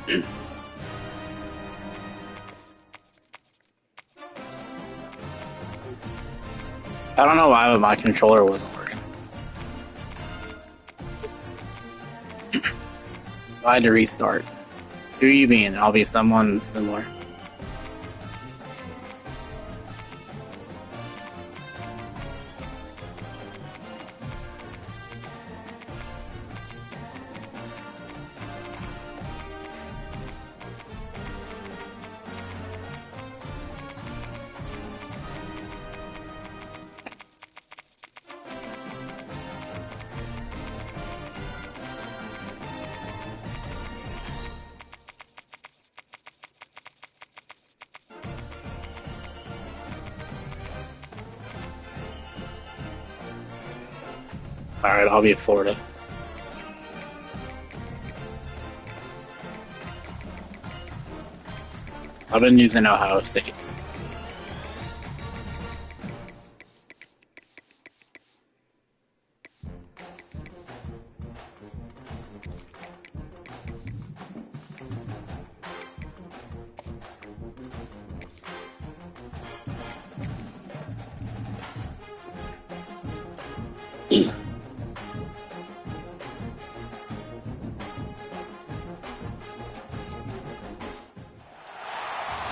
I don't know why my controller wasn't working. I had to restart. Who are you being? I'll be someone similar. Alright, I'll be at Florida. I've been using Ohio State's.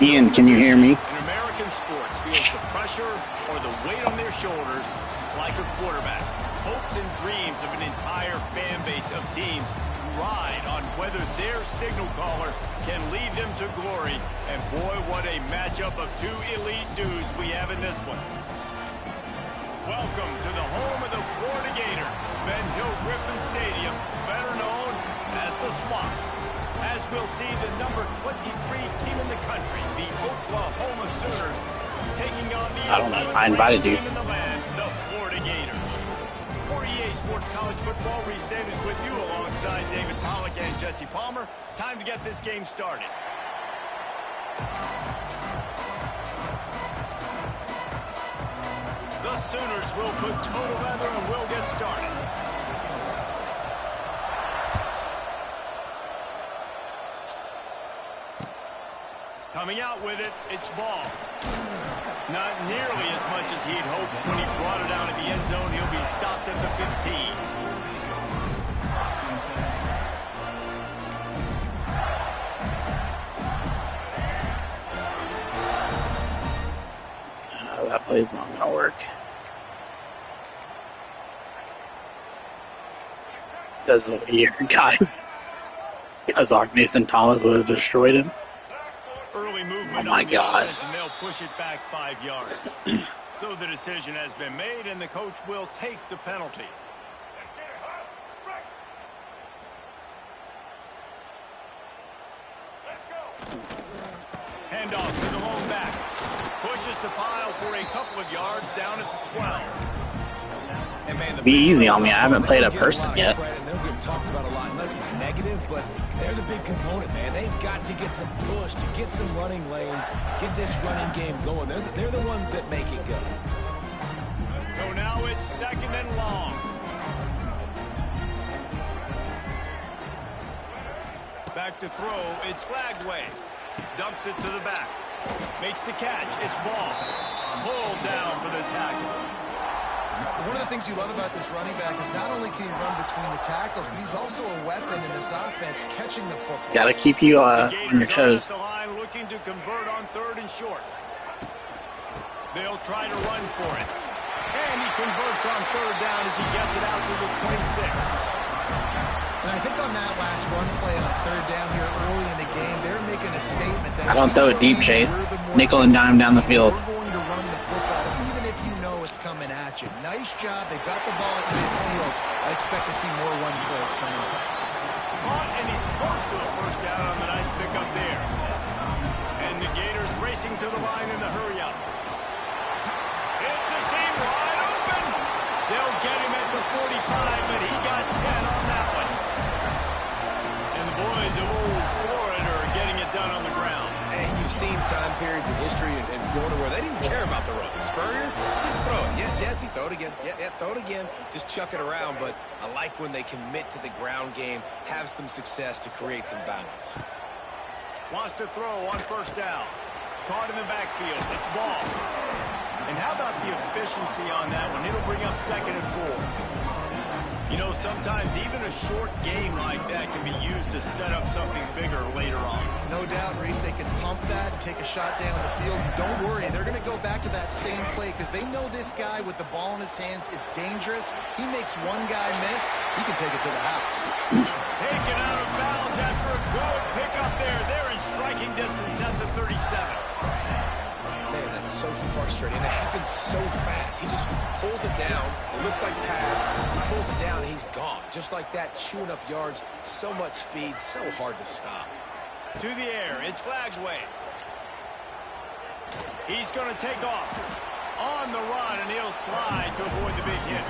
Ian, can you hear me? In American sports, feels the pressure or the weight on their shoulders like a quarterback. Hopes and dreams of an entire fan base of teams ride on whether their signal caller can lead them to glory. And boy, what a matchup of two elite dudes we have in this one. Welcome to the home of the Florida Gators, Ben Hill Griffin Stadium, better known as the Swamp. As we'll see the number 23 team in the country, the Oklahoma Sooners, taking on the I don't know. I invited you. team in the land, the Florida Gators. For EA Sports College Football, Reese Davis with you alongside David Pollack and Jesse Palmer. Time to get this game started. The Sooners will put total leather and will get started. Coming out with it, it's ball. Not nearly as much as he'd hoped when he brought it out of the end zone. He'll be stopped at the 15. That play's not going to work. Because over here, guys. Because Mason Thomas would have destroyed him. Early movement. Oh my God. And they'll push it back 5 yards. So the decision has been made, and the coach will take the penalty. Handoff to the lone back. Pushes the pile for a couple of yards down at the 12. And man, Be easy on me. I haven't played a person yet. They'll get talked about a lot unless it's negative, but they're the big component, man. They've got to get some push, to get some running lanes, get this running game going. They're the ones that make it go. So now it's second and long. Back to throw. It's Flagway. Dumps it to the back. Makes the catch. It's ball. Pulled down for the tackle. One of the things you love about this running back is not only can he run between the tackles, but he's also a weapon in this offense, catching the football. Got to keep you on your toes. The line looking to convert on third and short. They'll try to run for it. And he converts on third down as he gets it out to the 26. And I think on that last run play on third down here early in the game, they're making a statement that I don't throw a deep chase. Nickel and dime down the field. We're going to run the football, even if you know it's coming at you. Nice job. They've got the ball at midfield. I expect to see more run plays coming up. Caught, and he's close to a first down on the nice pickup there. And the Gators racing to the line in the hurry up. It's a seam wide open. They'll get him at the 45, but he got 10 on that one. And the boys of old Florida are getting it done on the ground. And you've seen time periods in history in Florida where they didn't care about the run. Spurrier, just throw it. Yeah, Jesse, throw it again. Yeah, throw it again. Just chuck it around. But I like when they commit to the ground game, have some success to create some balance. Wants to throw on first down. Caught in the backfield. It's ball. And how about the efficiency on that one? It'll bring up 2nd and 4. You know, sometimes even a short game like that can be used to set up something bigger later on. No doubt, Reese, they can pump that and take a shot down the field. And don't worry, they're going to go back to that same play because they know this guy with the ball in his hands is dangerous. He makes one guy miss, he can take it to the house. Taken out of bounds after a good pickup there. They're in striking distance at the 37. Man, that's so frustrating. It happens so fast. He just pulls it down. It looks like pass. He pulls it down, and he's gone. Just like that, chewing up yards. So much speed, so hard to stop. To the air, it's Glagway. He's going to take off. On the run, and he'll slide to avoid the big hit.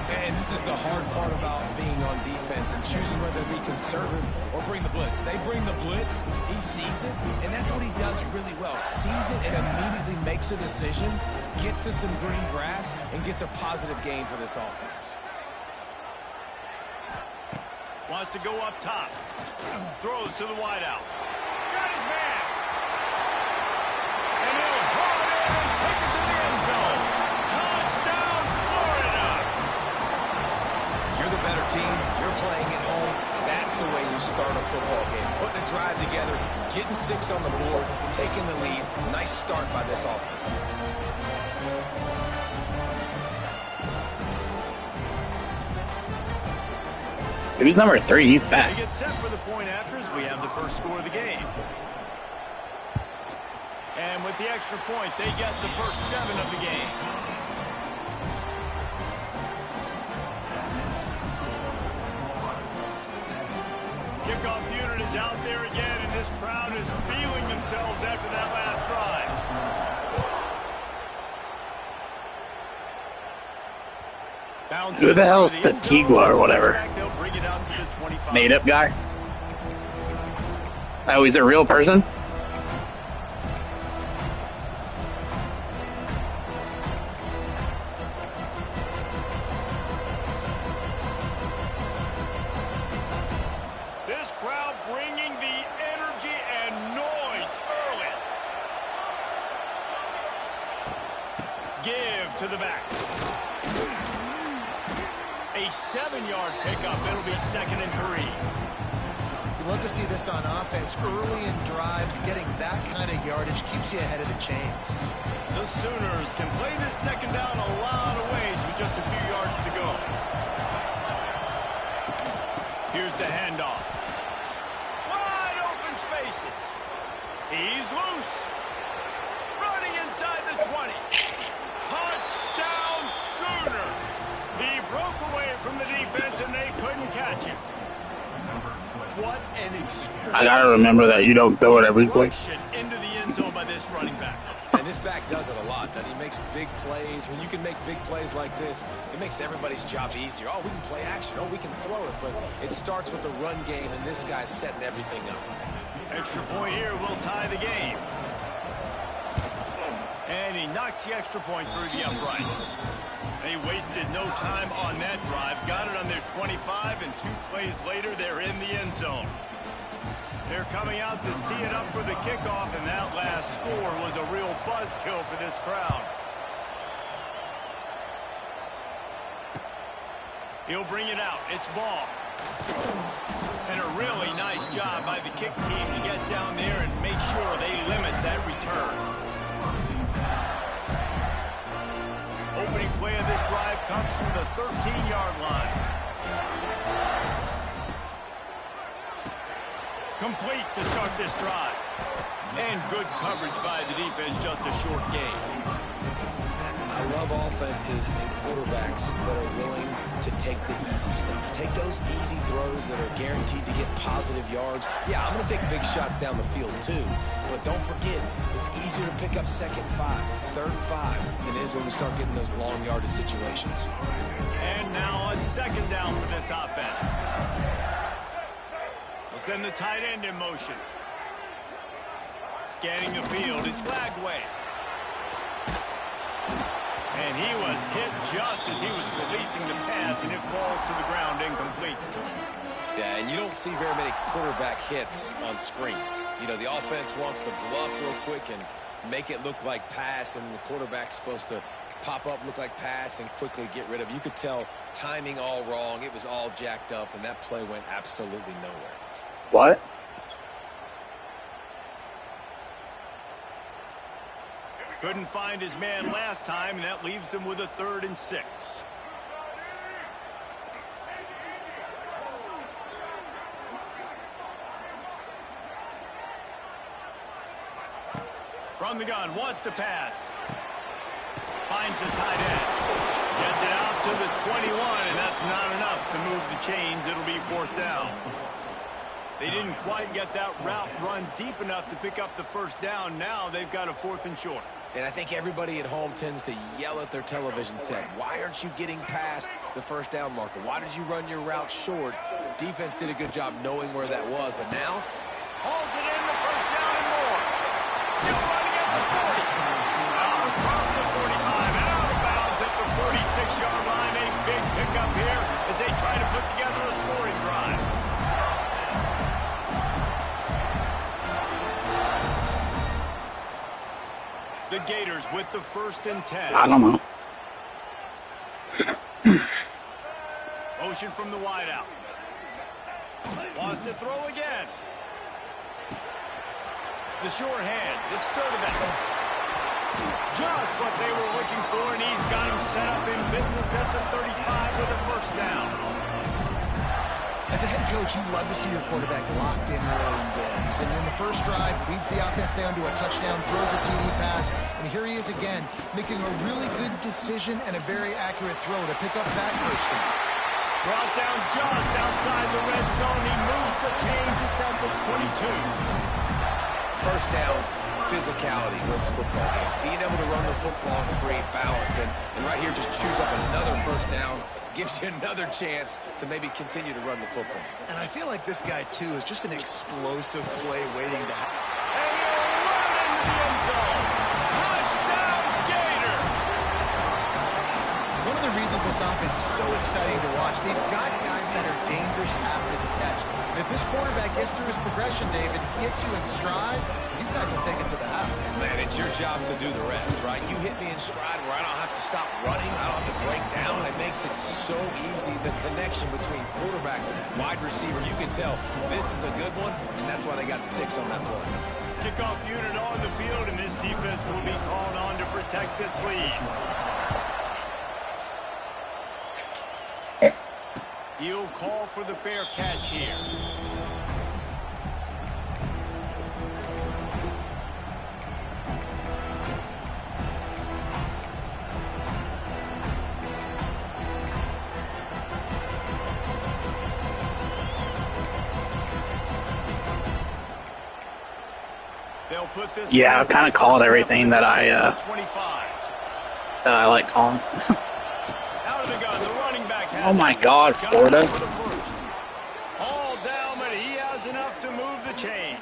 And this is the hard part about being on defense and choosing whether to be conservative or bring the blitz. They bring the blitz, he sees it, and that's what he does really well. Sees it and immediately makes a decision, gets to some green grass, and gets a positive gain for this offense. Wants to go up top. Throws to the wideout. Got his man. And he'll haul it in and take it to the end zone. Touchdown, Florida. You're the better team. You're playing at home. That's the way you start a football game. Putting a drive together, getting 6 on the board, taking the lead. Nice start by this offense. Who's number 3? He's We fast. get set for the point afters. We have the first score of the game. And with the extra point, they get the first 7 of the game. Kickoff unit is out there again, and this crowd is feeling themselves after that last drive. Who the hell's Tatigua or whatever? Made up guy? Oh, he's a real person? This crowd bringing the energy and noise early. Give to the back. A 7-yard pickup. It'll be 2nd and 3. You love to see this on offense. Early in drives, getting that kind of yardage keeps you ahead of the chains. The Sooners can play this 2nd down a lot of ways with just a few yards to go. Here's the handoff. Wide open spaces. He's loose. Running inside the 20. Touchdown Sooners. He broke away from the defense and they couldn't catch him. What an experience. I gotta remember that you don't throw it every play. Into the end zone by this running back. And this back does it a lot. That he makes big plays. When you can make big plays like this, it makes everybody's job easier. Oh, we can play action. Oh, we can throw it. But it starts with the run game, and this guy's setting everything up. Extra point here will tie the game. And he knocks the extra point through the uprights. They wasted no time on that drive. Got it on their 25, and 2 plays later, they're in the end zone. They're coming out to tee it up for the kickoff, and that last score was a real buzzkill for this crowd. He'll bring it out. It's ball. And a really nice job by the kick team to get down there and make sure they limit that return. Opening play of this drive comes from the 13-yard line. Complete to start this drive. And good coverage by the defense, just a short gain. I love offenses and quarterbacks that are willing to take the easy stuff. Take those easy throws that are guaranteed to get positive yards. Yeah, I'm going to take big shots down the field too. But don't forget, it's easier to pick up 2nd and 5, 3rd and 5 than it is when we start getting those long yardage situations. And now on 2nd down for this offense. We'll send the tight end in motion. Scanning the field, it's Glagway. And he was hit just as he was releasing the pass, and it falls to the ground incomplete. Yeah, and you don't see very many quarterback hits on screens. You know, the offense wants to bluff real quick and make it look like pass, and then the quarterback's supposed to pop up, look like pass, and quickly get rid of it. You could tell timing all wrong. It was all jacked up, and that play went absolutely nowhere. What? Couldn't find his man last time, and that leaves him with a 3rd and 6. From the gun, wants to pass. Finds the tight end. Gets it out to the 21, and that's not enough to move the chains. It'll be 4th down. They didn't quite get that route run deep enough to pick up the 1st down. Now they've got a 4th and short. And I think everybody at home tends to yell at their television set, why aren't you getting past the 1st down marker? Why did you run your route short? Defense did a good job knowing where that was, but now hauls it in the 1st down and more. Still running at the 40. Out across the 45 and out of bounds at the 46-yard line. A big pickup here as they try to put together a scoring drive. The Gators with the 1st and 10. I don't know. Motion from the wideout. Wants to throw again. The sure hands. It's Sturdivant. Just what they were looking for, and he's got him set up in business at the 35 with a 1st down. As a head coach, you love to see your quarterback locked in early in games. And in the first drive, leads the offense down to a touchdown, throws a TD pass, and here he is again, making a really good decision and a very accurate throw to pick up that 1st down. Brought down just outside the red zone. He moves the chains. It's at the 22. 1st down, physicality wins football games. Being able to run the football and create balance. And right here, just choose up another 1st down. Gives you another chance to maybe continue to run the football. And I feel like this guy, too, is just an explosive play waiting to happen. And he'll run into the end zone. Touchdown, Gator! One of the reasons this offense is so exciting to watch, they've got guys that are dangerous after the catch. And if this quarterback gets through his progression, David, gets you in stride, these guys will take it to the house. Man, it's your job to do the rest, right? You hit me in stride where I don't have to stop running, I don't have to break down. It makes it so easy, the connection between quarterback and wide receiver. You can tell this is a good one, and that's why they got 6 on that play. Kickoff unit on the field, and this defense will be called on to protect this lead. He'll call for the fair catch here. They'll put this. Yeah, I've kind of called everything that I like calling. Out of the gun, the running back has Oh my God, Florida. All down, but he has enough to move the chains.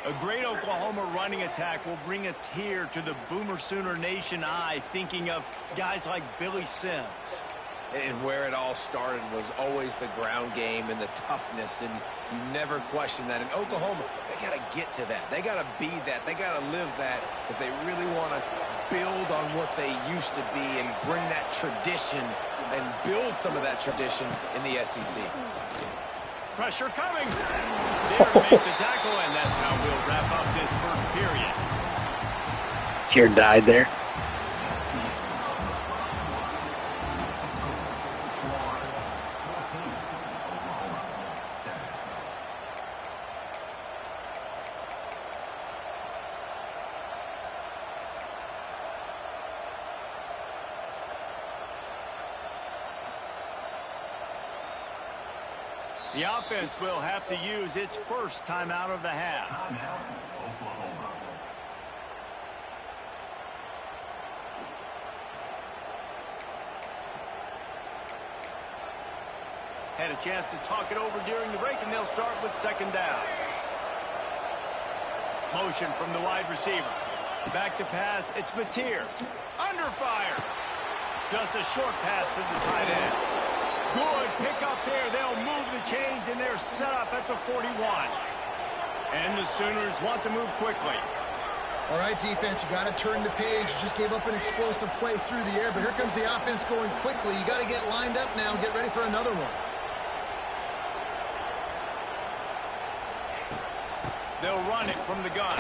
A great Oklahoma running attack will bring a tear to the Boomer Sooner Nation eye, thinking of guys like Billy Sims. And where it all started was always the ground game and the toughness, and you never question that. And Oklahoma, they got to get to that. They got to be that. They got to live that if they really want to build on what they used to be and bring that tradition and build some of that tradition in the SEC. Pressure coming. There to make the tackle, and that's how we'll wrap up this 1st period. Tear died there. The offense will have to use its 1st timeout of the half. Had a chance to talk it over during the break, and they'll start with 2nd down. Motion from the wide receiver. Back to pass, it's Mateer. Under fire. Just a short pass to the tight end. Good pick up there. They'll move the the chains, and they're set up at the 41. And the Sooners want to move quickly. All right, defense, you got to turn the page. You just gave up an explosive play through the air, but here comes the offense going quickly. You got to get lined up now and get ready for another one. They'll run it from the gun.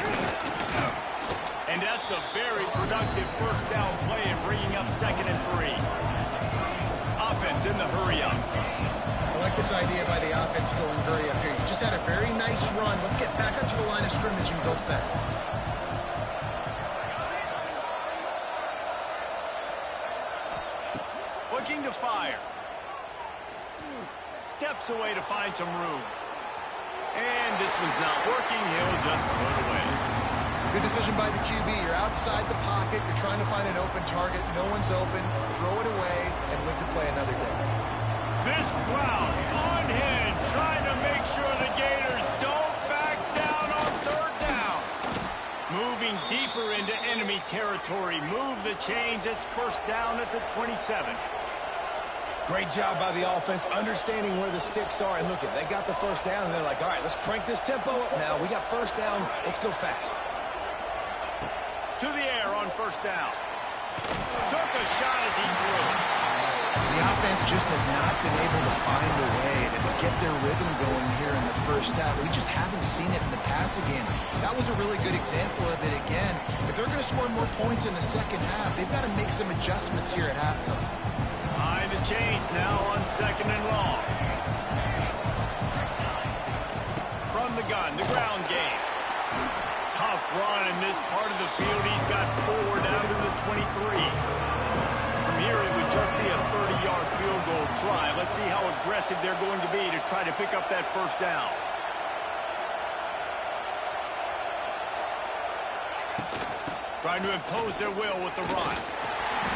And that's a very productive first down play and bringing up 2nd and 3. Offense in the hurry up. I like this idea by the offense going hurry up here. You just had a very nice run. Let's get back up to the line of scrimmage and go fast. Looking to fire. Steps away to find some room. And this one's not working. He'll just throw it away. Good decision by the QB. You're outside the pocket. You're trying to find an open target. No one's open. Throw it away and live to play another day. This crowd unhinged, trying to make sure the Gators don't back down on 3rd down. Moving deeper into enemy territory. Move the chains. It's 1st down at the 27. Great job by the offense, understanding where the sticks are. And look, they got the 1st down, and they're like, all right, let's crank this tempo up now. We got 1st down. Let's go fast. To the air on 1st down. Took a shot as he threw. The offense just has not been able to find a way to get their rhythm going here in the 1st half. We just haven't seen it in the passing game. That was a really good example of it again. If they're going to score more points in the 2nd half, they've got to make some adjustments here at halftime. Behind the chains now on 2nd and long. From the gun, the ground game. Tough run in this part of the field. He's got 4 down to the 23. From here, it would just be a 30-yard field goal try. Let's see how aggressive they're going to be to try to pick up that 1st down. Trying to impose their will with the run.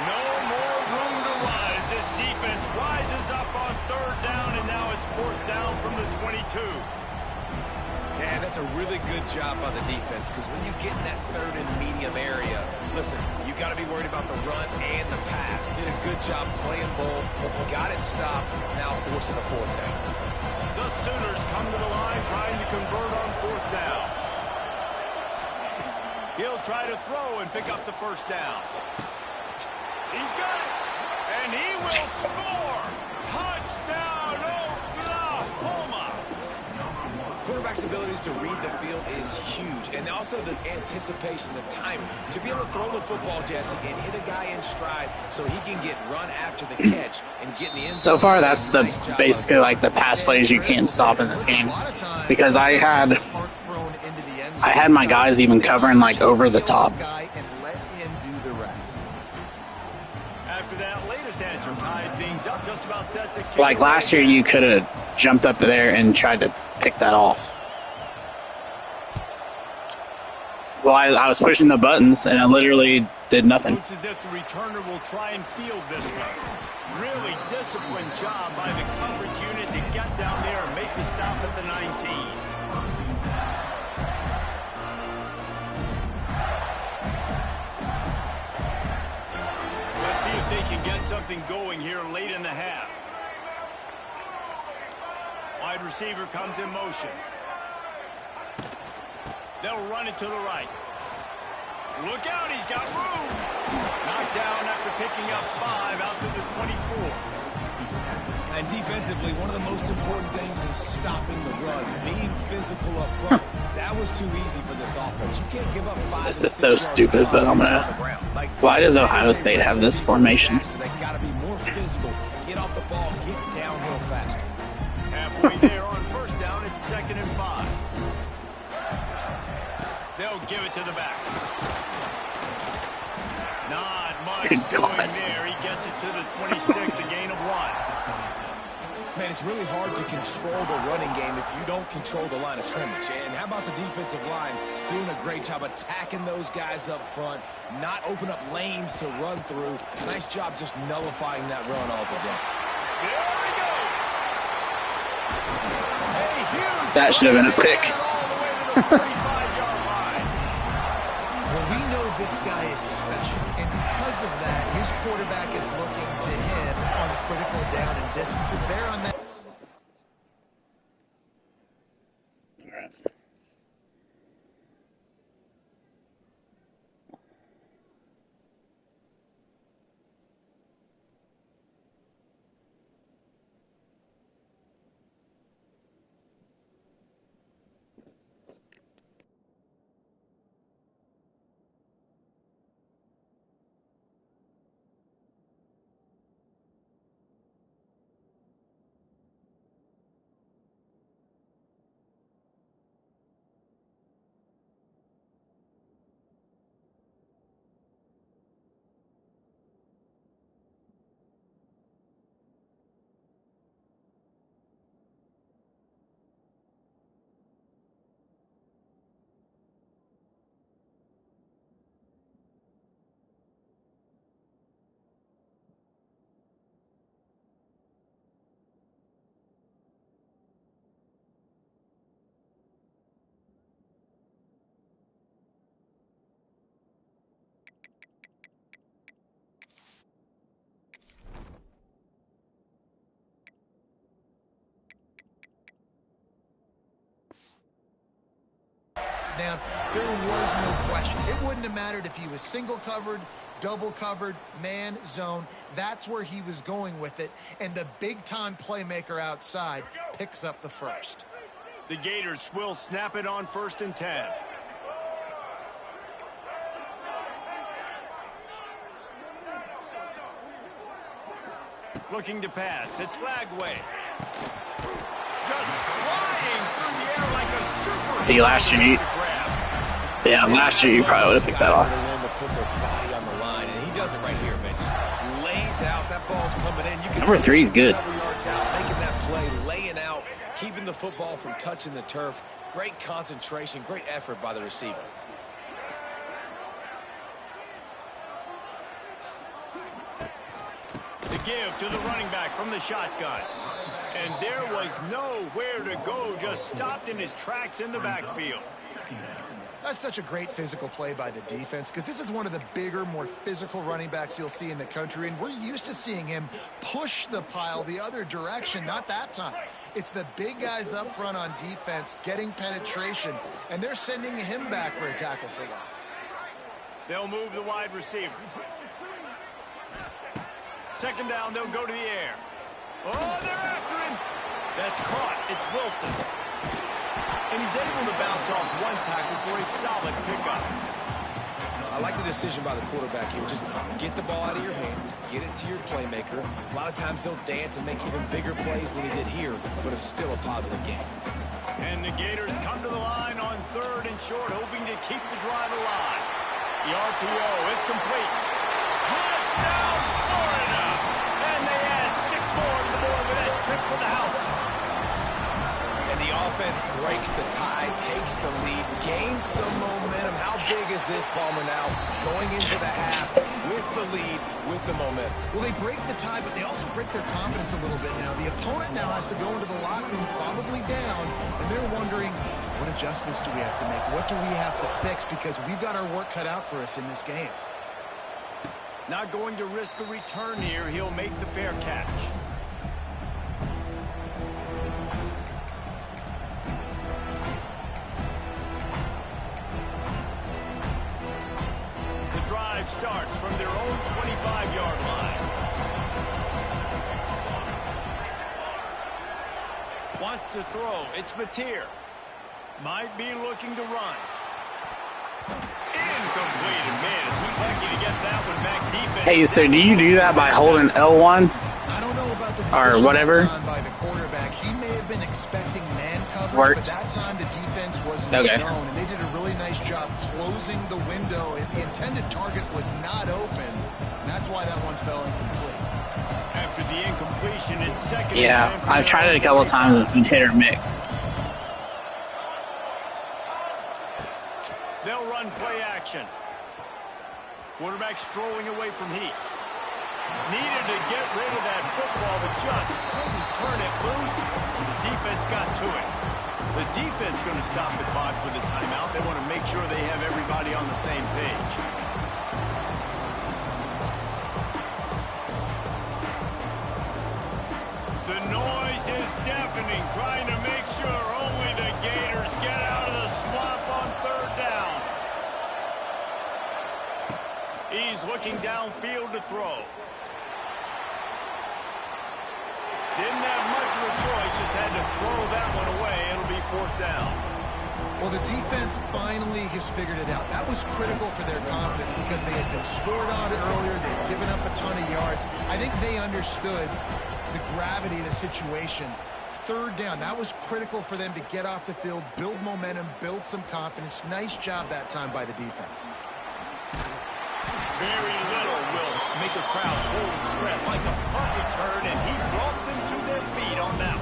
No more room to run as this defense rises up on 3rd down, and now it's 4th down from the 22. Yeah, that's a really good job by the defense, because when you get in that 3rd and medium area, listen, you got to be worried about the run and the pass. Did a good job playing ball, got it stopped, now forcing a 4th down. The Sooners come to the line trying to convert on 4th down. He'll try to throw and pick up the 1st down. He's got it, and he will score! Touchdown, Oklahoma! Quarterback's abilities to read the field is huge, and also the anticipation, the timing. To be able to throw the football, Jesse, and hit a guy in stride so he can get run after the catch and get in the end zone. So far, that's the basically like the pass plays you can't stop in this game, because I had my guys even covering like over the top. After that latest answer tied things up, just about set to kick. Like last year, you could have jumped up there and tried to pick that off. Well, I was pushing the buttons and I literally did nothing. Looks as if the returner will try and field this one. Really disciplined job by the coverage unit to get down there and make the stop at the 19. Let's see if they can get something going here late in the half. Wide receiver comes in motion. They'll run it to the right. Look out, he's got room. Knocked down after picking up 5 out to the 24. And defensively, one of the most important things is stopping the run, being physical up front. That was too easy for this offense. You can't give up 5. This is so stupid, but I'm gonna. Why does Ohio State have this formation? They got to be more physical, get off the ball, get downhill faster. Halfway there on 1st down, it's 2nd and 5. They'll give it to the back. Not much doing there. He gets it to the 26, a gain of 1. Man, it's really hard to control the running game if you don't control the line of scrimmage. And how about the defensive line doing a great job attacking those guys up front, not open up lanes to run through. Nice job just nullifying that run altogether. There he goes. A huge That should have been a pick. all the way to the 35-yard line. Well, we know this guy is special, and because of that, his quarterback is looking to him on critical down and distances there on that. check down, there was no question. It wouldn't have mattered if he was single covered, double covered, man, zone. That's where he was going with it. And the big-time playmaker outside picks up the first. The Gators will snap it on 1st and 10. Looking to pass. It's Lagway. Just flying through the air like a super. See, last year, last year you probably would have picked that off. Put their body on the line, and he does it right here, man. Just lays out. That ball's coming in. You can Number 3 is good. Several yards out, making that play, laying out, keeping the football from touching the turf. Great concentration, great effort by the receiver. The give to the running back from the shotgun. And there was nowhere to go, just stopped in his tracks in the backfield. That's such a great physical play by the defense because this is one of the bigger, more physical running backs you'll see in the country, and we're used to seeing him push the pile the other direction, not that time. It's the big guys up front on defense getting penetration, and they're sending him back for a tackle for loss. They'll move the wide receiver. 2nd down, they'll go to the air. Oh, they're after him. That's caught. It's Wilson. And he's able to bounce off one tackle for a solid pickup. I like the decision by the quarterback here. Just get the ball out of your hands, get it to your playmaker. A lot of times he'll dance and make even bigger plays than he did here, but it's still a positive game. And the Gators come to the line on 3rd and short, hoping to keep the drive alive. The RPO, it's complete. Touchdown, Florida! And they add 6 more to the board with that trip to the house. And the offense breaks the tie, takes the lead, gains some momentum. How big is this, Palmer, now? Going into the half with the lead, with the momentum. Well, they break the tie, but they also break their confidence a little bit now. The opponent now has to go into the locker room probably down, and they're wondering, what adjustments do we have to make? What do we have to fix? Because we've got our work cut out for us in this game. Not going to risk a return here. He'll make the fair catch. The drive starts from their own 25-yard line. Wants to throw. It's Mateer. Might be looking to run. Incomplete. And man, is he lucky to get that one back defense. Hey, so do you do that by holding L1? I don't know about the or whatever by the quarterback. He may have been expecting man coverage, works? But that time the defense wasn't Okay. shown, and they did a really nice job closing the window. The intended target was not open. And that's why that one fell incomplete. After the incompletion, it's 2nd. Yeah, I've tried it a couple of times. It's been hit or miss. They'll run play action. Quarterback strolling away from heat. Needed to get rid of that football, but just couldn't turn it loose. The defense got to it. The defense going to stop the clock with a timeout. They want to make sure they have everybody on the same page. The noise is deafening, trying to make sure only the Gators get out of the swamp on 3rd down. He's looking downfield to throw. Didn't have much of a choice, just had to throw that one away. It'll be 4th down. Well, the defense finally has figured it out. That was critical for their confidence because they had been scored on earlier. They had given up a ton of yards. I think they understood the gravity of the situation. 3rd down, that was critical for them to get off the field, build momentum, build some confidence. Nice job that time by the defense. Very little will make a crowd hold its breath like a punt return, and he brought them to their feet on that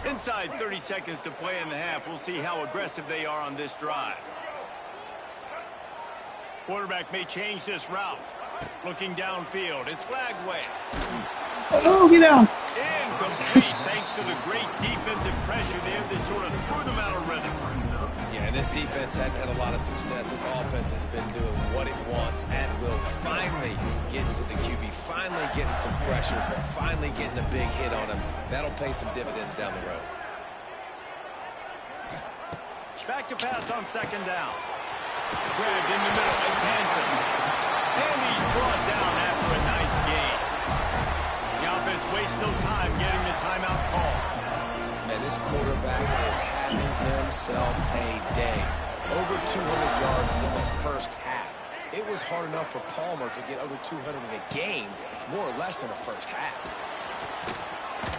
one. Inside 30 seconds to play in the half. We'll see how aggressive they are on this drive. Quarterback may change this route. Looking downfield. It's Lagway. Oh, get down. Incomplete, thanks to the great defensive pressure there that sort of threw them out of rhythm. Yeah, and this defense had a lot of success. This offense has been doing what it wants and will finally getting to the QB, finally getting some pressure, finally getting a big hit on him. That'll pay some dividends down the road. Back to pass on second down. Grabbed in the middle. It's Hansen. And he's brought down after a nice gain. The offense wastes no time getting the timeout call. Man, this quarterback is having himself a day. Over 200 yards in the first half. It was hard enough for Palmer to get over 200 in a game, more or less in the first half.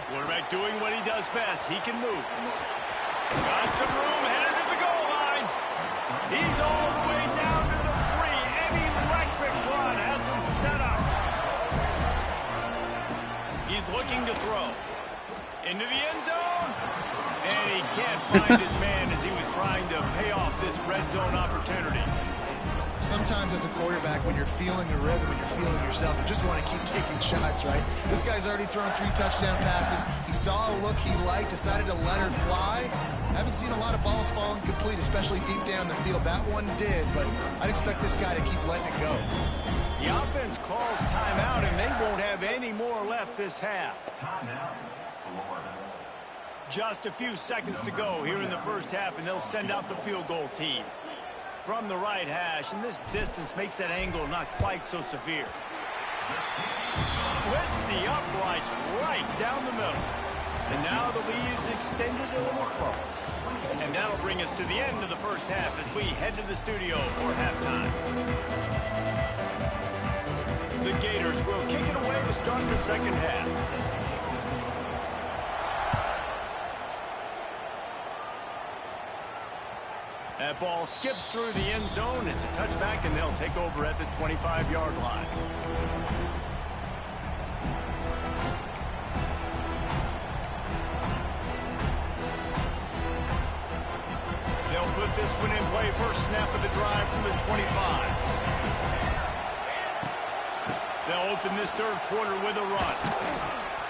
Quarterback doing what he does best. He can move. Got some room, headed to the goal line. He's all the way down to the 3. An electric run has him set up. He's looking to throw. Into the end zone. And he can't find his man as he was trying to pay off this red zone opportunity. Sometimes as a quarterback, when you're feeling the rhythm and you're feeling yourself, you just want to keep taking shots, right? This guy's already thrown 3 touchdown passes. He saw a look he liked, decided to let her fly. I haven't seen a lot of balls fall incomplete, especially deep down the field. That one did, but I'd expect this guy to keep letting it go. The offense calls timeout, and they won't have any more left this half. Just a few seconds to go here in the first half, and they'll send out the field goal team. From the right hash, and this distance makes that angle not quite so severe. Splits the uprights right down the middle. And now the lead is extended a little further. And that'll bring us to the end of the first half as we head to the studio for halftime. The Gators will kick it away to start the second half. That ball skips through the end zone. It's a touchback, and they'll take over at the 25-yard line. They'll put this one in play. First snap of the drive from the 25. They'll open this third quarter with a run.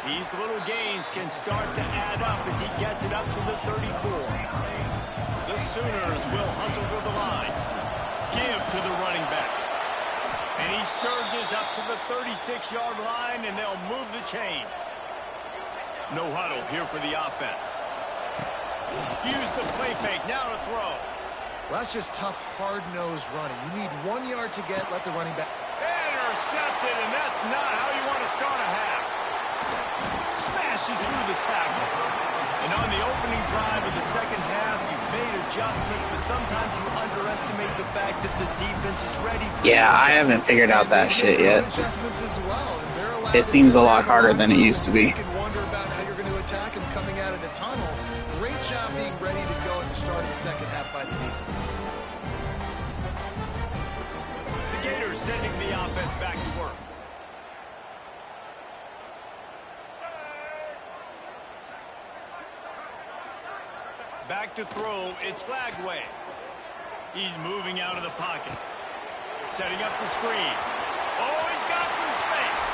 These little gains can start to add up as he gets it up to the 34. The Sooners will hustle to the line. Give to the running back. And he surges up to the 36-yard line, and they'll move the chains. No huddle here for the offense. Use the play fake. Now to throw. Well, that's just tough, hard-nosed running. You need 1 yard to get, let the running back. Intercepted, and that's not how you want to start a half. Smashes through the tackle. And on the opening drive of the second half, you've made adjustments, but sometimes you underestimate the fact that the defense is ready for Yeah, I haven't figured out that shit yet. It seems a lot harder than it used to be. You can wonder about how you're going to attack him coming out of the tunnel. Great job being ready to go at the start of the second half by the defense. The Gators sending the offense back to work. Back to throw, it's Flagway. He's moving out of the pocket. Setting up the screen. Oh, he's got some space.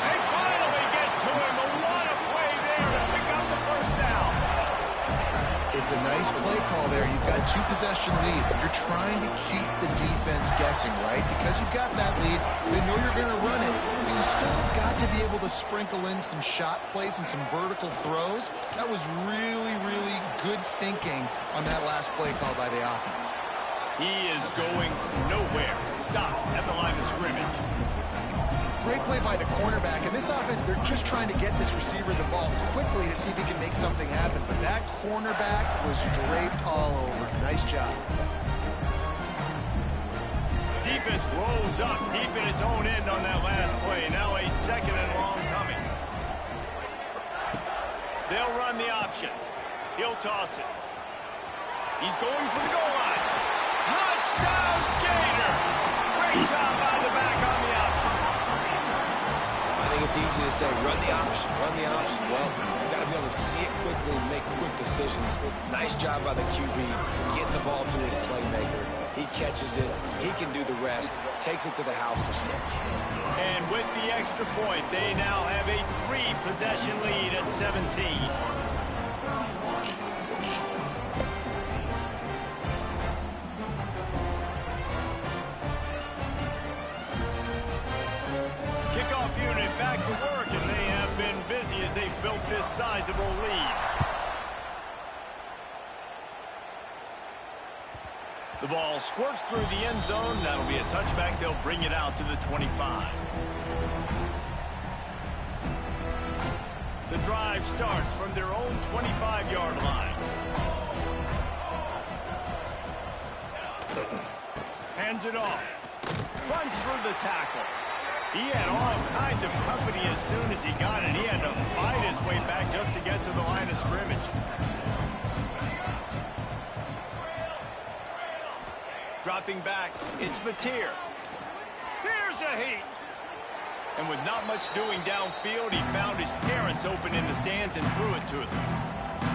They finally get to him. What a play there to pick up the first down. It's a nice play call there. You've got 2-possession lead, but you're trying to keep the defense guessing, right? Because you've got that lead, they know you're going to run it, but you still have got to be able to sprinkle in some shot plays and some vertical throws. That was really, really good thinking on that last play call by the offense. He is going nowhere. Stop at the line of scrimmage. Great play by the cornerback. In this offense, they're just trying to get this receiver the ball quickly to see if he can make something happen. But that cornerback was draped all over. Nice job. Defense rolls up deep in its own end on that last play. Now a second and long coming. They'll run the option. He'll toss it. He's going for the goal line. Touchdown, Gator! Great job by the back on the option. I think it's easy to say, run the option, run the option. Well, you've got to be able to see it quickly and make quick decisions. Nice job by the QB, getting the ball to his playmaker. He catches it, he can do the rest, takes it to the house for 6. And with the extra point, they now have a 3-possession lead at 17. built this sizable lead. The ball squirts through the end zone. That'll be a touchback. They'll bring it out to the 25. The drive starts from their own 25-yard line. Hands it off. Runs through the tackle. He had all kinds of company as soon as he got it. He had to fight his way back just to get to the line of scrimmage. Dropping back, it's Mateer. Here's a heat. And with not much doing downfield, he found his parents open in the stands and threw it to them.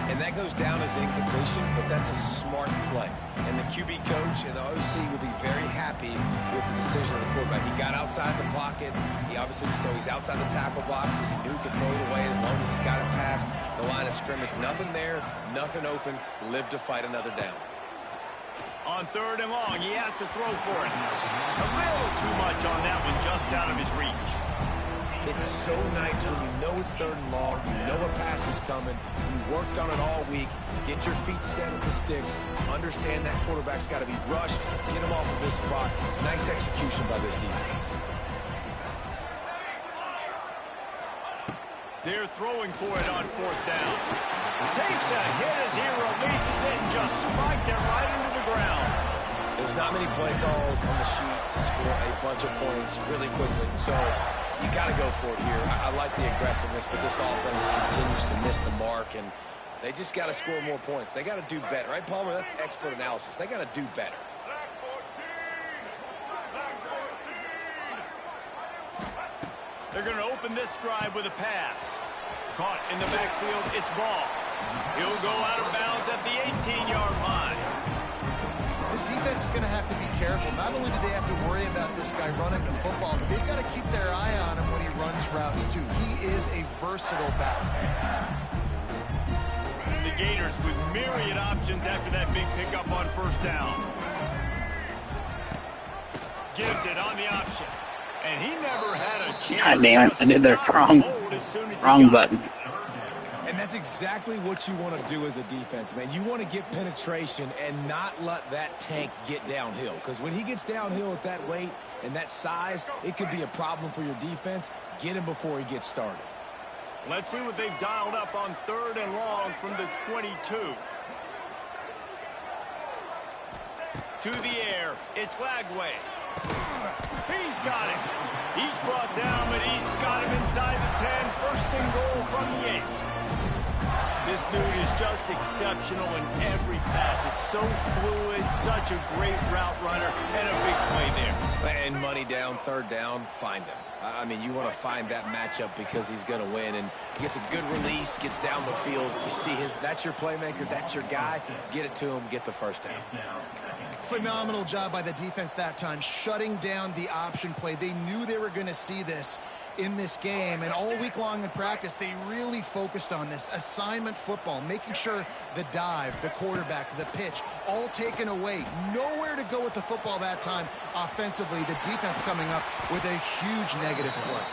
And that goes down as incompletion, but that's a smart play. And the QB coach and the OC will be very happy with the decision of the quarterback. He got outside the pocket. He obviously, so he's outside the tackle boxes. He knew he could throw it away as long as he got it past the line of scrimmage. Nothing there, nothing open. Live to fight another down. On 3rd and long, he has to throw for it. A little too much on that one, just out of his reach. It's so nice when you know it's 3rd and long, you know a pass is coming, you worked on it all week, get your feet set at the sticks, understand that quarterback's got to be rushed, get him off of this spot. Nice execution by this defense. They're throwing for it on 4th down. Takes a hit as he releases it and just spiked it right into the ground. There's not many play calls on the sheet to score a bunch of points really quickly, so you got to go for it here. I like the aggressiveness, but this offense continues to miss the mark, and they just got to score more points. They got to do better, right, Palmer? That's expert analysis. They got to do better. They're going to open this drive with a pass. Caught in the backfield, it's Ball. He'll go out of bounds at the 18-yard line. This defense is going to have to be careful. Not only do they have to worry about this guy running the football, but they've got to keep their eye on him when he runs routes, too. He is a versatile back. The Gators with myriad options after that big pickup on 1st down. Gives it on the option. And he never had a chance. God damn it, I did the wrong button. And that's exactly what you want to do as a defense, man. You want to get penetration and not let that tank get downhill. Because when he gets downhill at that weight and that size, it could be a problem for your defense. Get him before he gets started. Let's see what they've dialed up on 3rd and long from the 22. To the air, it's Lagway. He's got him. He's brought down, but he's got him inside the 10. 1st and goal from the 8. This dude is just exceptional in every facet. So fluid, such a great route runner, and a big play there. And money down, 3rd down, find him. I mean, you want to find that matchup because he's going to win. And he gets a good release, gets down the field. You see that's your playmaker, that's your guy. Get it to him, get the 1st down. Phenomenal job by the defense that time, shutting down the option play. They knew they were going to see this in this game, and all week long in practice, they really focused on this assignment football, making sure the dive, the quarterback, the pitch, all taken away. Nowhere to go with the football that time offensively. The defense coming up with a huge negative play.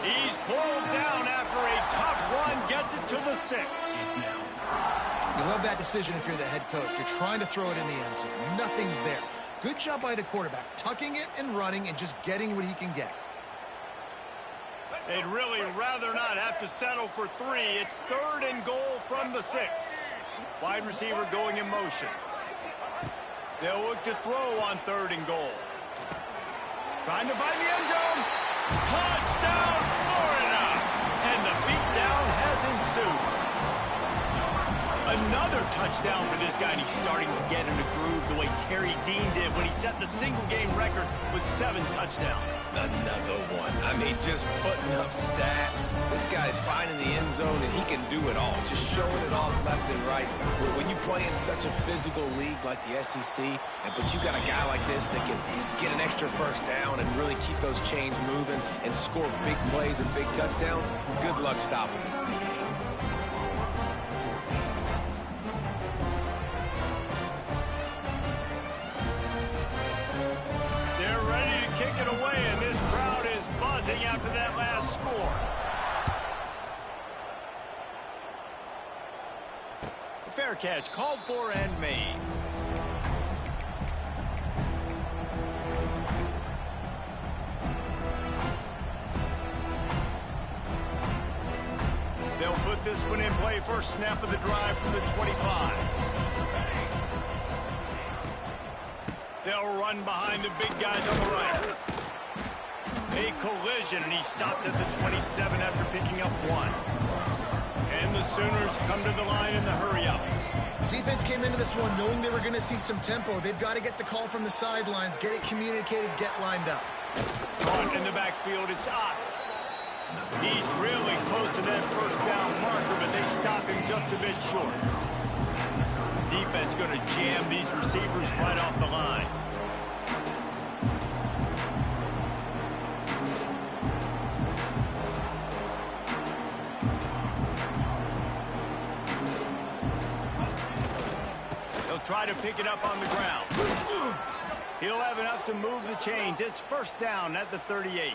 He's pulled down after a tough run, gets it to the 6. You love that decision if you're the head coach. You're trying to throw it in the end zone. Nothing's there. Good job by the quarterback, tucking it and running and just getting what he can get. They'd really rather not have to settle for 3. It's 3rd and goal from the 6. Wide receiver going in motion. They'll look to throw on 3rd and goal. Trying to find the end zone. Touchdown, Florida! And the beatdown has ensued. Another touchdown for this guy, and he's starting to get in a groove the way Terry Dean did when he set the single-game record with 7 touchdowns. Another one. I mean, just putting up stats. This guy's finding the end zone, and he can do it all. Just showing it off left and right. When you play in such a physical league like the SEC, but you got a guy like this that can get an extra 1st down and really keep those chains moving and score big plays and big touchdowns, good luck stopping him. After that last score. Fair catch, called for and made. They'll put this one in play. First snap of the drive from the 25. They'll run behind the big guys on the right. A collision, and he stopped at the 27 after picking up one. And the Sooners come to the line in the hurry-up. Defense came into this one knowing they were going to see some tempo. They've got to get the call from the sidelines, get it communicated, get lined up. Caught in the backfield, it's Ott. He's really close to that first down marker, but they stop him just a bit short. Defense going to jam these receivers right off the line. They'll try to pick it up on the ground. He'll have enough to move the chains. It's first down at the 38.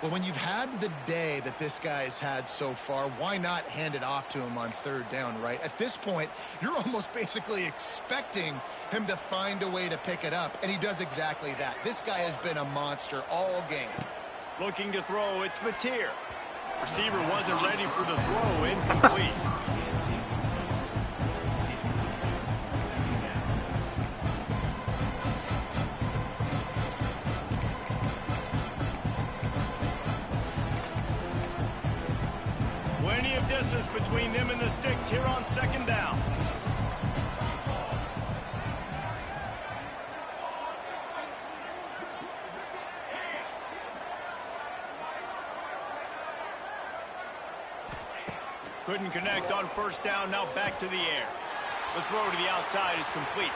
Well, when you've had the day that this guy has had so far, why not hand it off to him on third down, right? At this point, you're almost basically expecting him to find a way to pick it up, and he does exactly that. This guy has been a monster all game. Looking to throw, it's Mateer. Receiver wasn't ready for the throw, incomplete. Distance between them and the sticks here on second down. Couldn't connect on first down, now back to the air. The throw to the outside is complete.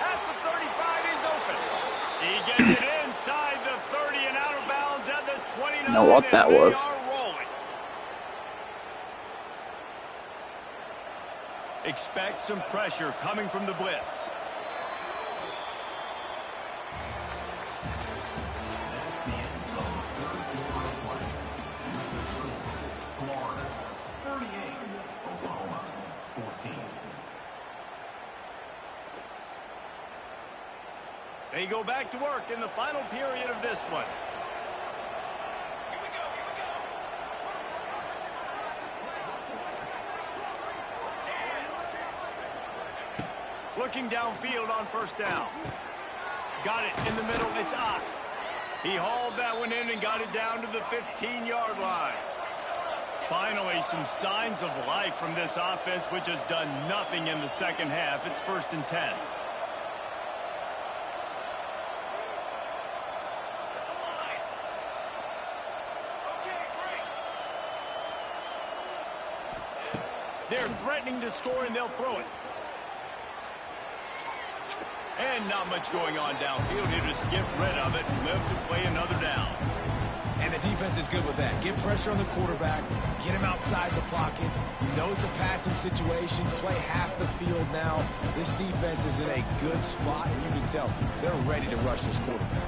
At the 35, he's open. He gets it inside the 30 and out of bounds at the 29. You know what that was? Expect some pressure coming from the blitz. Florida, 38, Oklahoma, 14. They go back to work in the final period of this one. Looking downfield on first down. Got it in the middle, it's Ott. He hauled that one in and got it down to the 15-yard line. Finally, some signs of life from this offense, which has done nothing in the second half. It's 1st and 10. They're threatening to score, and they'll throw it. And not much going on downfield. He'll just get rid of it and live to play another down. And the defense is good with that. Get pressure on the quarterback. Get him outside the pocket. You know it's a passing situation. Play half the field now. This defense is in a good spot, and you can tell they're ready to rush this quarterback.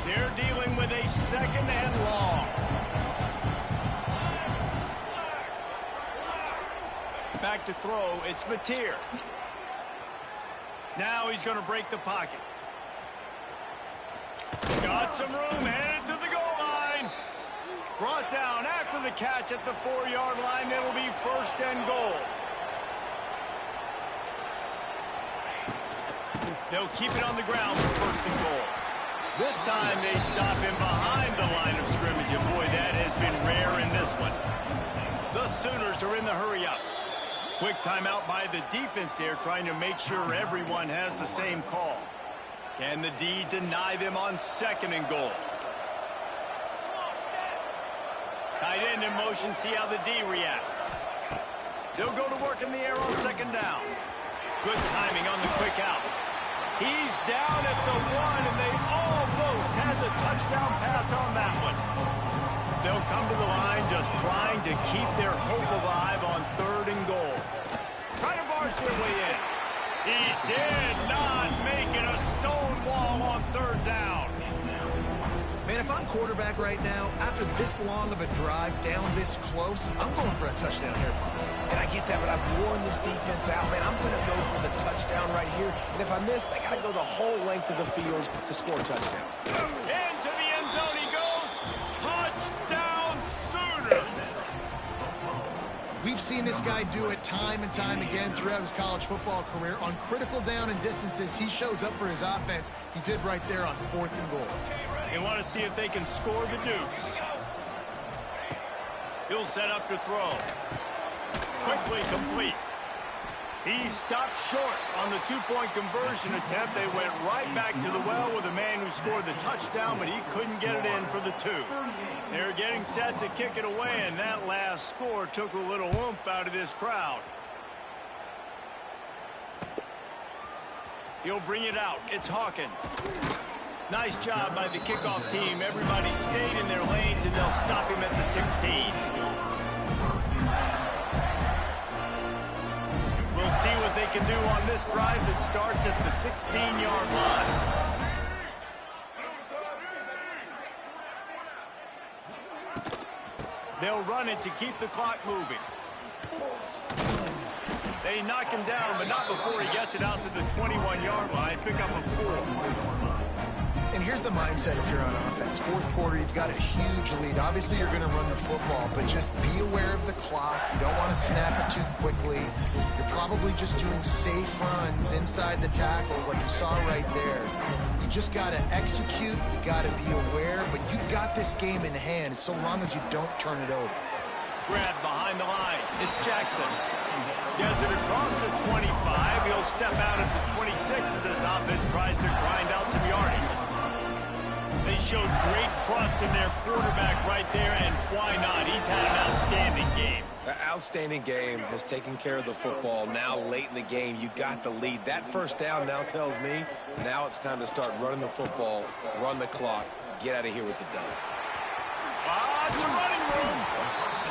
They're dealing with a second and long. Back to throw, it's Mateer. Now he's going to break the pocket. Got some room, headed to the goal line. Brought down after the catch at the 4-yard line. It'll be 1st and goal. They'll keep it on the ground for 1st and goal. This time they stop him behind the line of scrimmage, and boy, that has been rare in this one. The Sooners are in the hurry-up. Quick timeout by the defense there, trying to make sure everyone has the same call. Can the D deny them on 2nd and goal? Tight end in motion, see how the D reacts. They'll go to work in the air on 2nd down. Good timing on the quick out. He's down at the 1, and they almost had the touchdown pass on that one. They'll come to the line just trying to keep their hope alive on 3rd and goal. Try to barge their way in. He did not make it a stone wall on 3rd down. Man, if I'm quarterback right now, after this long of a drive down this close, I'm going for a touchdown here, Pop. And I get that, but I've worn this defense out, man. I'm going to go for the touchdown right here. And if I miss, they got to go the whole length of the field to score a touchdown. Into the end zone he goes. Touchdown Sooners. We've seen this guy do it time and time again throughout his college football career. On critical down and distances, he shows up for his offense. He did right there on 4th and goal. They want to see if they can score the deuce. He'll set up to throw. Quickly complete. He stopped short on the 2-point conversion attempt. They went right back to the well with the man who scored the touchdown, but he couldn't get it in for the 2. They're getting set to kick it away, and that last score took a little oomph out of this crowd. He'll bring it out. It's Hawkins. Nice job by the kickoff team. Everybody stayed in their lanes, and they'll stop him at the 16. We'll see what they can do on this drive that starts at the 16-yard line. They'll run it to keep the clock moving. They knock him down, but not before he gets it out to the 21-yard line. Pick up a 4. And here's the mindset if you're on offense. 4th quarter, you've got a huge lead. Obviously, you're going to run the football, but just be aware of the clock. You don't want to snap it too quickly. You're probably just doing safe runs inside the tackles like you saw right there. You just got to execute. You got to be aware, but you've got this game in hand so long as you don't turn it over. Grab behind the line. It's Jackson. Gets it across the 25. He'll step out at the 26 as his offense tries to grind out some yardage. They showed great trust in their quarterback right there, and why not? He's had an outstanding game. The outstanding game has taken care of the football. Now late in the game, you got the lead. That first down now tells me now it's time to start running the football, run the clock, get out of here with the dub. It's a running room.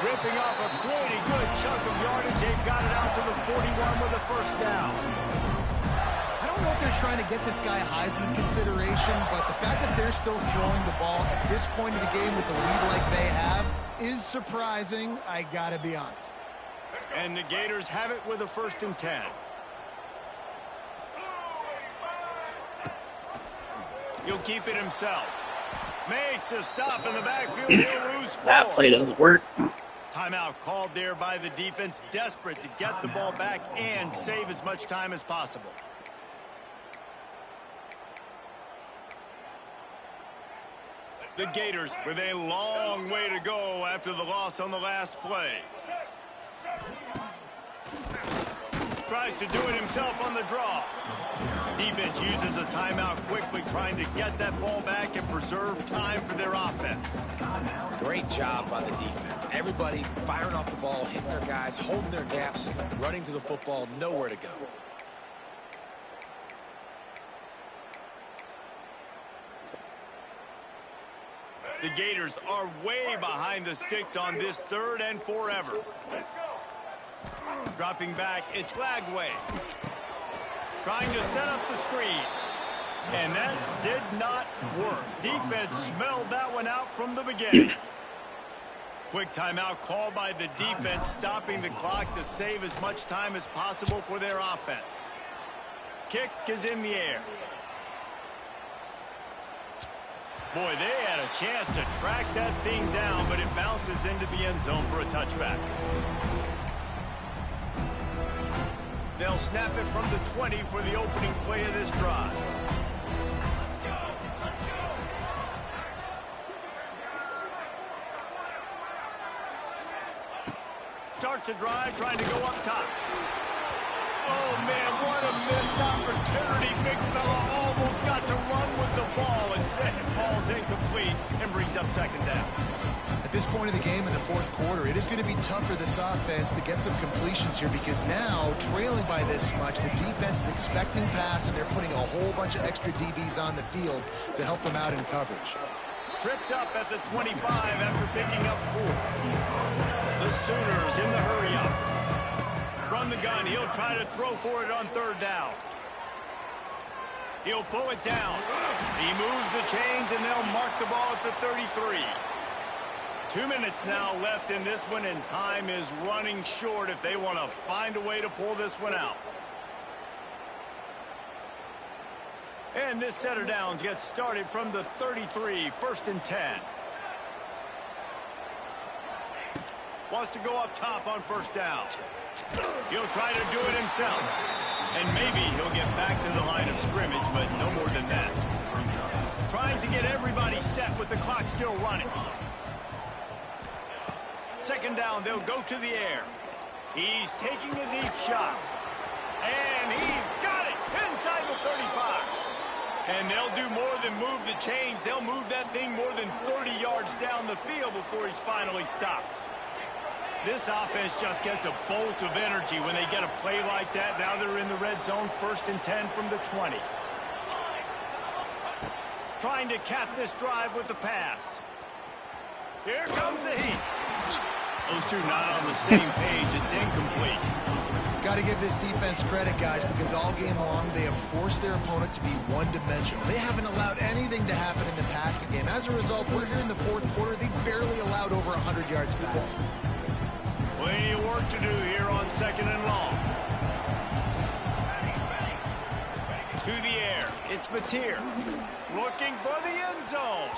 Ripping off a pretty good chunk of yardage. They've got it out to the 41 with a first down. I don't know if they're trying to get this guy Heisman consideration, but the fact that they're still throwing the ball at this point of the game with the lead like they have is surprising, I gotta be honest. And the Gators have it with a 1st and 10. He'll keep it himself. Makes a stop in the backfield. He'll lose 4. That play doesn't work. Timeout called there by the defense, desperate to get the ball back and save as much time as possible. The Gators with a long way to go after the loss on the last play. Tries to do it himself on the draw. Defense uses a timeout quickly, trying to get that ball back and preserve time for their offense. Great job by the defense. Everybody firing off the ball, hitting their guys, holding their gaps, running to the football, nowhere to go. The Gators are way behind the sticks on this 3rd and forever. Dropping back, it's Lagway. Trying to set up the screen. And that did not work. Defense smelled that one out from the beginning. Quick timeout called by the defense, stopping the clock to save as much time as possible for their offense. Kick is in the air. Boy, they had a chance to track that thing down, but it bounces into the end zone for a touchback. They'll snap it from the 20 for the opening play of this drive. Starts a drive, trying to go up top. Oh, man, what a missed opportunity. Big fella almost got to run with the ball. Instead, it falls incomplete and brings up 2nd down. At this point of the game in the 4th quarter, it is going to be tough for this offense to get some completions here because now, trailing by this much, the defense is expecting pass, and they're putting a whole bunch of extra DBs on the field to help them out in coverage. Tripped up at the 25 after picking up 4. The Sooners in the hurry-up. From the gun, he'll try to throw for it on 3rd down. He'll pull it down. He moves the chains, and they'll mark the ball at the 33. 2 minutes now left in this one, and time is running short if they want to find a way to pull this one out. And this setter downs gets started from the 33, 1st and 10. Wants to go up top on 1st down. He'll try to do it himself. And maybe he'll get back to the line of scrimmage, but no more than that. Trying to get everybody set with the clock still running. 2nd down, they'll go to the air. He's taking a deep shot. And he's got it inside the 35. And they'll do more than move the chains. They'll move that thing more than 30 yards down the field before he's finally stopped. This offense just gets a bolt of energy when they get a play like that. Now they're in the red zone, 1st and 10 from the 20. Trying to cap this drive with the pass. Here comes the heat. Those two not on the same page. It's incomplete. Got to give this defense credit, guys, because all game long they have forced their opponent to be one-dimensional. They haven't allowed anything to happen in the passing game. As a result, we're here in the 4th quarter. They barely allowed over 100 yards passing. Plenty of work to do here on 2nd and long. To the air. It's Mateer. Looking for the end zone.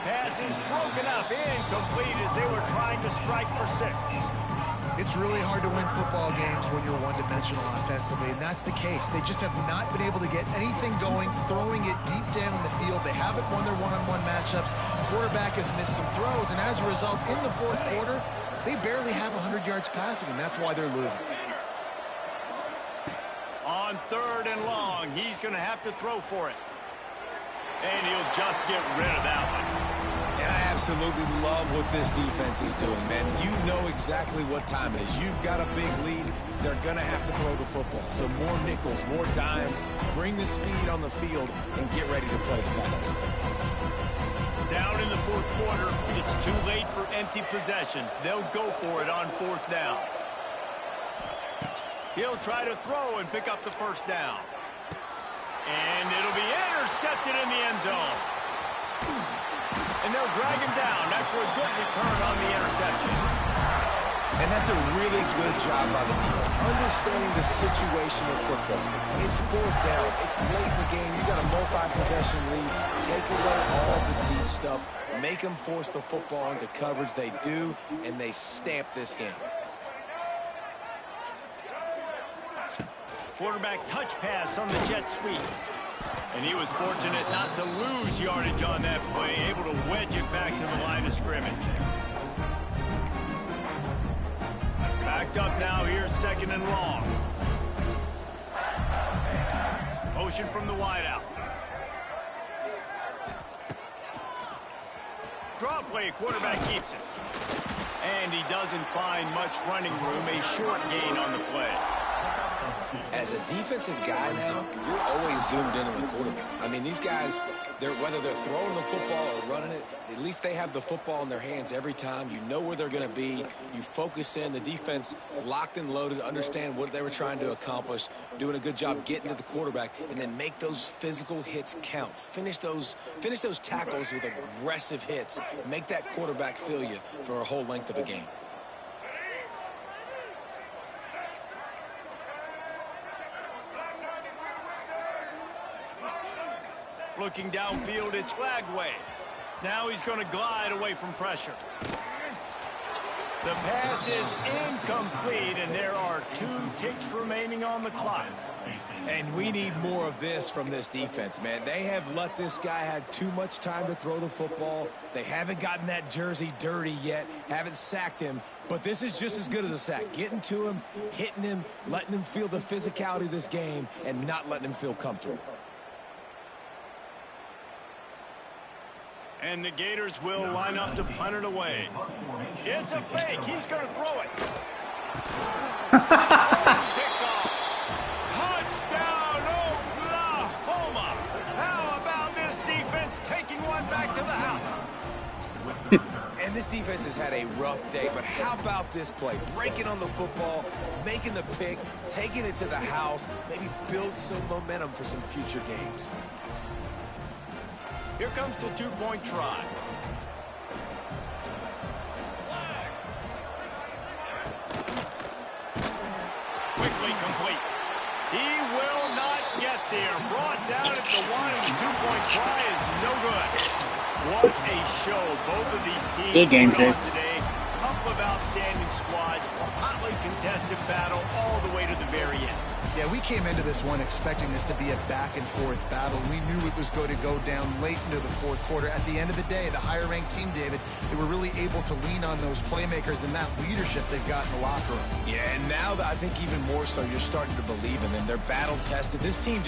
Pass is broken up, incomplete as they were trying to strike for 6. It's really hard to win football games when you're one-dimensional offensively, and that's the case. They just have not been able to get anything going, throwing it deep down in the field. They haven't won their one-on-one matchups. Quarterback has missed some throws, and as a result, in the 4th quarter, they barely have 100 yards passing, and that's why they're losing. On 3rd and long, he's going to have to throw for it. And he'll just get rid of that one. And I absolutely love what this defense is doing, man. You know exactly what time it is. You've got a big lead. They're going to have to throw the football. So more nickels, more dimes, bring the speed on the field, and get ready to play the pass. Down in the 4th quarter, it's too late for empty possessions. They'll go for it on 4th down. He'll try to throw and pick up the 1st down. And it'll be intercepted in the end zone. And they'll drag him down after a good return on the interception. And that's a really good job by the defense, understanding the situation of football. It's 4th down. It's late in the game. You got a multi-possession lead. Take away all the deep stuff. Make them force the football into coverage. They do, and they stamp this game. Quarterback touch pass on the jet sweep. And he was fortunate not to lose yardage on that play, able to wedge it back to the line of scrimmage. Backed up now here, 2nd and long. Motion from the wideout. Draw play, quarterback keeps it. And he doesn't find much running room, a short gain on the play. As a defensive guy now, you're always zoomed in on the quarterback. I mean, these guys, whether they're throwing the football or running it, at least they have the football in their hands every time. You know where they're going to be. You focus in. The defense locked and loaded, understand what they were trying to accomplish, doing a good job getting to the quarterback, and then make those physical hits count. Finish those tackles with aggressive hits. Make that quarterback feel you for a whole length of a game. Looking downfield, it's Flagway. Now he's going to glide away from pressure. The pass is incomplete, and there are 2 ticks remaining on the clock. And we need more of this from this defense, man. They have let this guy have too much time to throw the football. They haven't gotten that jersey dirty yet, haven't sacked him. But this is just as good as a sack. Getting to him, hitting him, letting him feel the physicality of this game, and not letting him feel comfortable. And the Gators will line up to punt it away. It's a fake. He's going to throw it. Picked off. Touchdown, Oklahoma. How about this defense taking one back to the house? And this defense has had a rough day, but how about this play? Breaking on the football, making the pick, taking it to the house, maybe build some momentum for some future games. Here comes the two-point try. Quickly complete. He will not get there. Brought down at the one, and the two-point try is no good. What a show both of these teams good game, put on Chase. today. Couple of outstanding squads, hotly contested battle all the way to the very end. Yeah, we came into this one expecting this to be a back-and-forth battle. We knew it was going to go down late into the fourth quarter. At the end of the day, the higher-ranked team, David, they were really able to lean on those playmakers and that leadership they've got in the locker room. Yeah, and now I think even more so, you're starting to believe in them. They're battle-tested. This team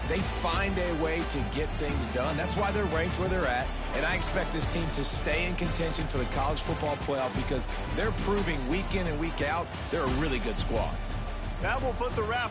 they find a way to get things done. That's why they're ranked where they're at. And I expect this team to stay in contention for the college football playoff because they're proving week in and week out they're a really good squad. That will put the wrap